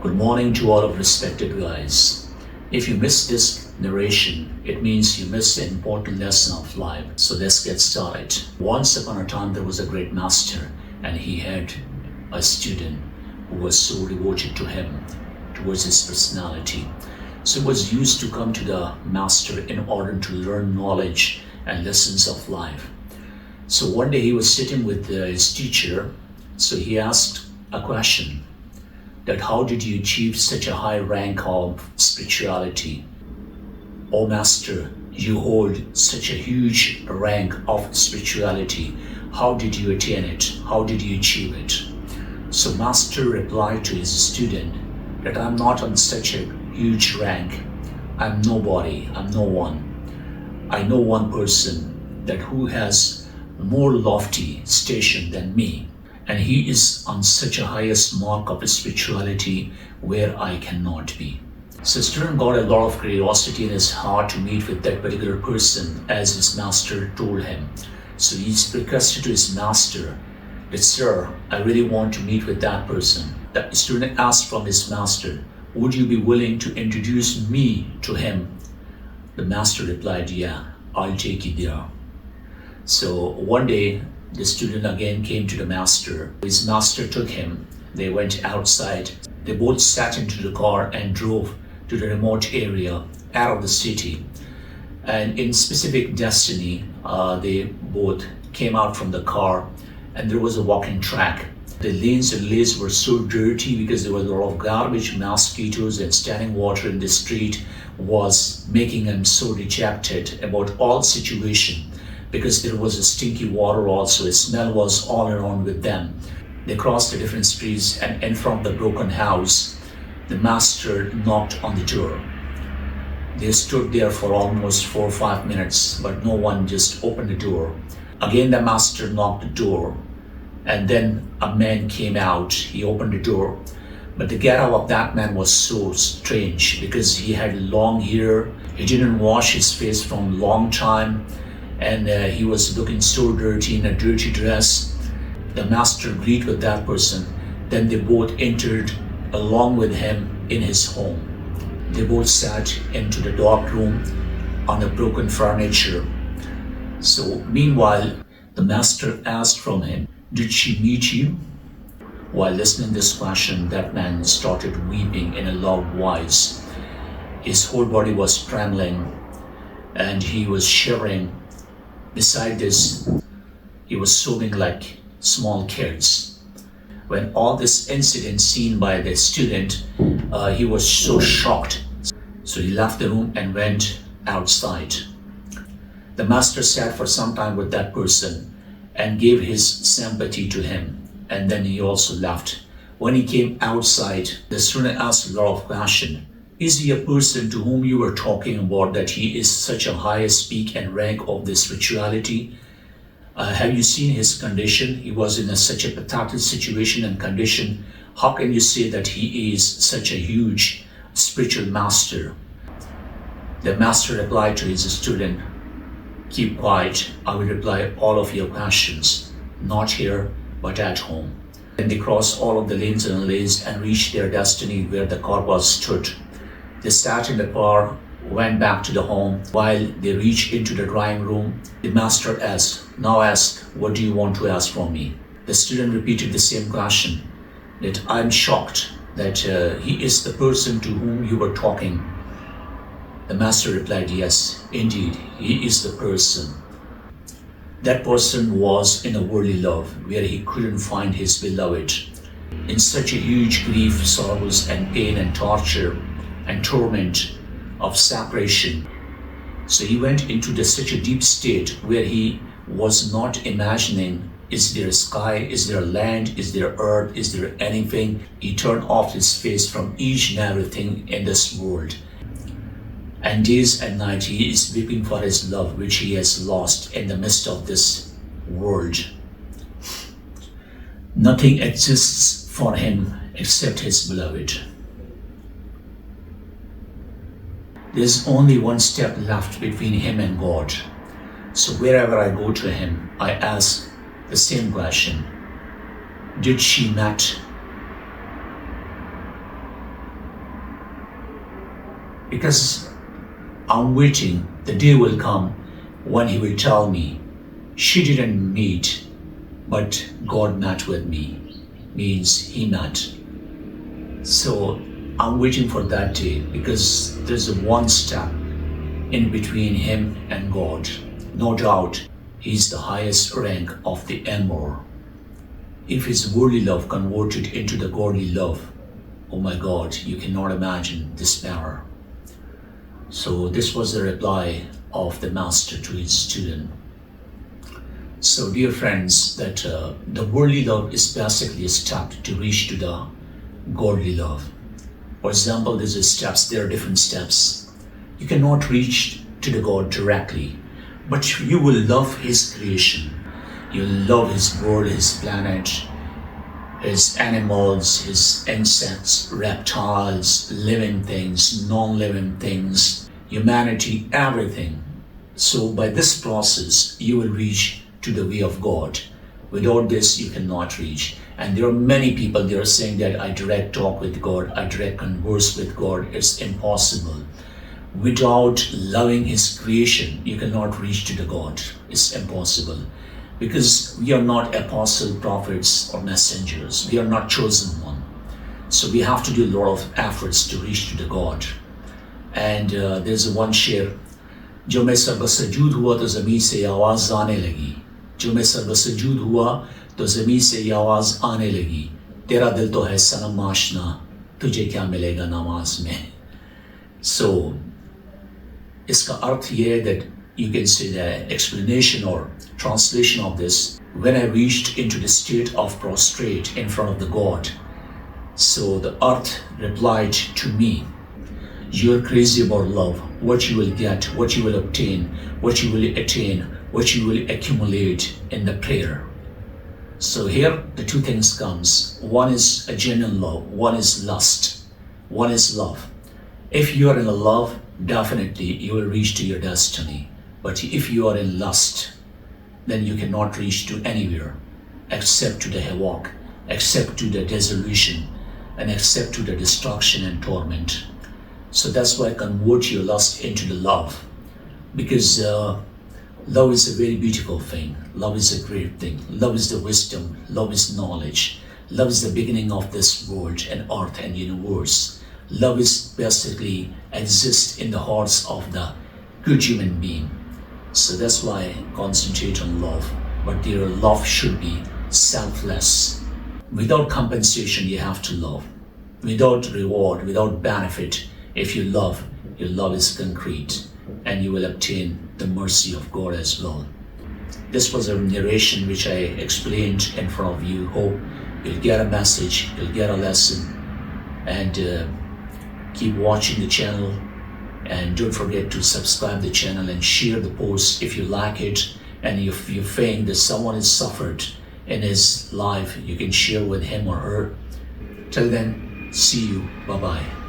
Good morning to all of respected guys. If you missed this narration, it means you missed an important lesson of life. So let's get started. Once upon a time there was a great master, and he had a student who was so devoted to him, towards his personality. So he was used to come to the master in order to learn knowledge and lessons of life. So one day he was sitting with his teacher. So he asked a question, that how did you achieve such a high rank of spirituality? Oh master, you hold such a huge rank of spirituality. How did you attain it? How did you achieve it? So master replied to his student that I'm not on such a huge rank. I'm nobody, I'm no one. I know one person that who has more lofty station than me, and he is on such a highest mark of spirituality where I cannot be. So student got a lot of curiosity in his heart to meet with that particular person as his master told him. So he requested to his master that, sir, I really want to meet with that person. The student asked from his master, would you be willing to introduce me to him? The master replied, yeah, I'll take you there. So one day, the student again came to the master. His master took him. They went outside. They both sat into the car and drove to the remote area out of the city. And in specific destiny, they both came out from the car, and there was a walking track. The lanes were so dirty because there was a lot of garbage, mosquitoes, and standing water in the street was making them so dejected about all situation. Because there was a stinky water also, a smell was all around with them. They crossed the different streets, and in front of the broken house, the master knocked on the door. They stood there for almost 4 or 5 minutes, but no one just opened the door. Again the master knocked the door, and then a man came out. He opened the door, but the get-up of that man was so strange because he had long hair. He didn't wash his face from a long time, and he was looking so dirty in a dirty dress. The master agreed with that person. Then they both entered along with him in his home. They both sat into the dark room on the broken furniture. So meanwhile, the master asked from him, did she meet you? While listening to this question, that man started weeping in a loud voice. His whole body was trembling and he was shivering. Beside this, he was sobbing like small kids. When all this incident seen by the student, he was so shocked. So he left the room and went outside. The master sat for some time with that person and gave his sympathy to him, and then he also left. When he came outside, the student asked a lot of questions. Is he a person to whom you were talking about, that he is such a highest peak and rank of the spirituality? Have you seen his condition? He was in such a pathetic situation and condition. How can you say that he is such a huge spiritual master? The master replied to his student, keep quiet, I will reply all of your questions, not here, but at home. Then they crossed all of the lanes and lanes and reached their destiny where the car was stood. They sat in the car, went back to the home. While they reached into the drawing room, the master asked, now ask, what do you want to ask from me? The student repeated the same question, that I'm shocked that he is the person to whom you were talking. The master replied, yes, indeed, he is the person. That person was in a worldly love where he couldn't find his beloved. In such a huge grief, sorrows, and pain and torture and torment of separation. So he went into such a deep state where he was not imagining, is there a sky, is there land, is there earth, is there anything? He turned off his face from each and everything in this world. And days and night he is weeping for his love which he has lost in the midst of this world. Nothing exists for him except his beloved. There's only one step left between him and God. So wherever I go to him, I ask the same question. Did she met because I'm waiting. The day will come when he will tell me, she didn't meet, but God met with me. Means he met. So I'm waiting for that day, because there's a one step in between him and God. No doubt, he's the highest rank of the emperor. If his worldly love converted into the godly love, oh my God, you cannot imagine this power. So this was the reply of the master to his student. So dear friends, that the worldly love is basically a step to reach to the godly love. For example, there are different steps. You cannot reach to the God directly, but you will love his creation. You love his world, his planet, his animals, his insects, reptiles, living things, non-living things, humanity, everything. So by this process, you will reach to the way of God. Without this, you cannot reach. And there are many people, they are saying that I direct talk with God, I direct converse with God. It's impossible. Without loving his creation, you cannot reach to the God. It's impossible. Because we are not apostles, prophets, or messengers. We are not chosen one. So we have to do a lot of efforts to reach to the God. And there's a one share, जो मैं सर्वसजूद हुआ तो ज़मीन से आवाज़ आने लगी, जो मैं सर्वसजूद हुआ तो ज़मीन से आवाज़ आने लगी, तेरा दिल तो है सनम आशना, तुझे क्या मिलेगा नमाज में. So इसका अर्थ ये है that you can say the explanation or translation of this, when I reached into the state of prostrate in front of the God, so the earth replied to me, you're crazy about love, what you will get, what you will obtain, what you will attain, what you will accumulate in the prayer. So here the two things comes. One is a genuine love, one is lust, one is love. If you are in a love, definitely you will reach to your destiny. But if you are in lust, then you cannot reach to anywhere except to the havoc, except to the dissolution, and except to the destruction and torment. So that's why convert your lust into the love, because love is a very beautiful thing. Love is a great thing. Love is the wisdom. Love is knowledge. Love is the beginning of this world and earth and universe. Love is basically exists in the hearts of the good human being. So that's why concentrate on love. But your love should be selfless. Without compensation, you have to love. Without reward, without benefit, if you love, your love is concrete and you will obtain the mercy of God as well. This was a narration which I explained in front of you. Hope you'll get a message, you'll get a lesson, and keep watching the channel. And don't forget to subscribe the channel and share the post if you like it. And if you think that someone has suffered in his life, you can share with him or her. Till then, see you. Bye-bye.